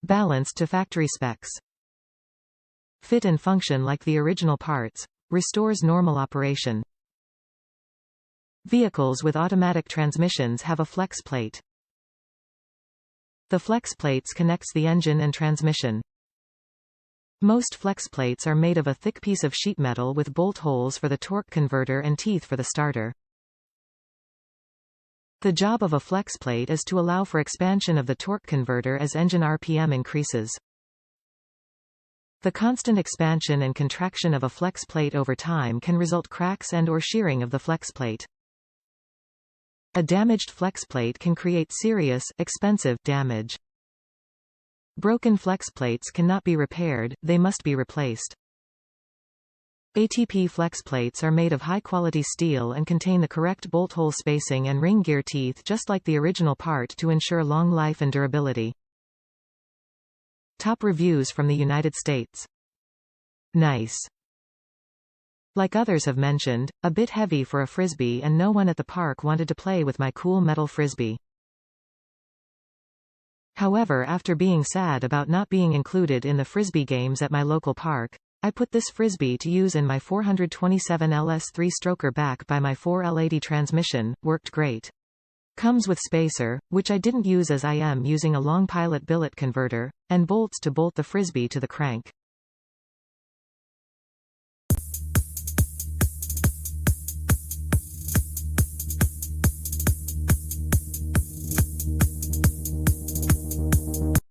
Balanced to factory specs. Fit and function like the original parts. Restores normal operation. Vehicles with automatic transmissions have a flex plate. The flex plates connects the engine and transmission. Most flex plates are made of a thick piece of sheet metal with bolt holes for the torque converter and teeth for the starter. The job of a flex plate is to allow for expansion of the torque converter as engine RPM increases. The constant expansion and contraction of a flex plate over time can result cracks and/or shearing of the flex plate. A damaged flex plate can create serious, expensive damage. Broken flex plates cannot be repaired, they must be replaced. ATP flex plates are made of high-quality steel and contain the correct bolt hole spacing and ring gear teeth just like the original part to ensure long life and durability. Top reviews from the United States. Nice. Like others have mentioned, a bit heavy for a frisbee, and no one at the park wanted to play with my cool metal frisbee. However, after being sad about not being included in the frisbee games at my local park, I put this frisbee to use in my 427 LS 3-stroker back by my 4L80 transmission. Worked great. Comes with spacer, which I didn't use as I am using a long pilot billet converter, and bolts to bolt the frisbee to the crank.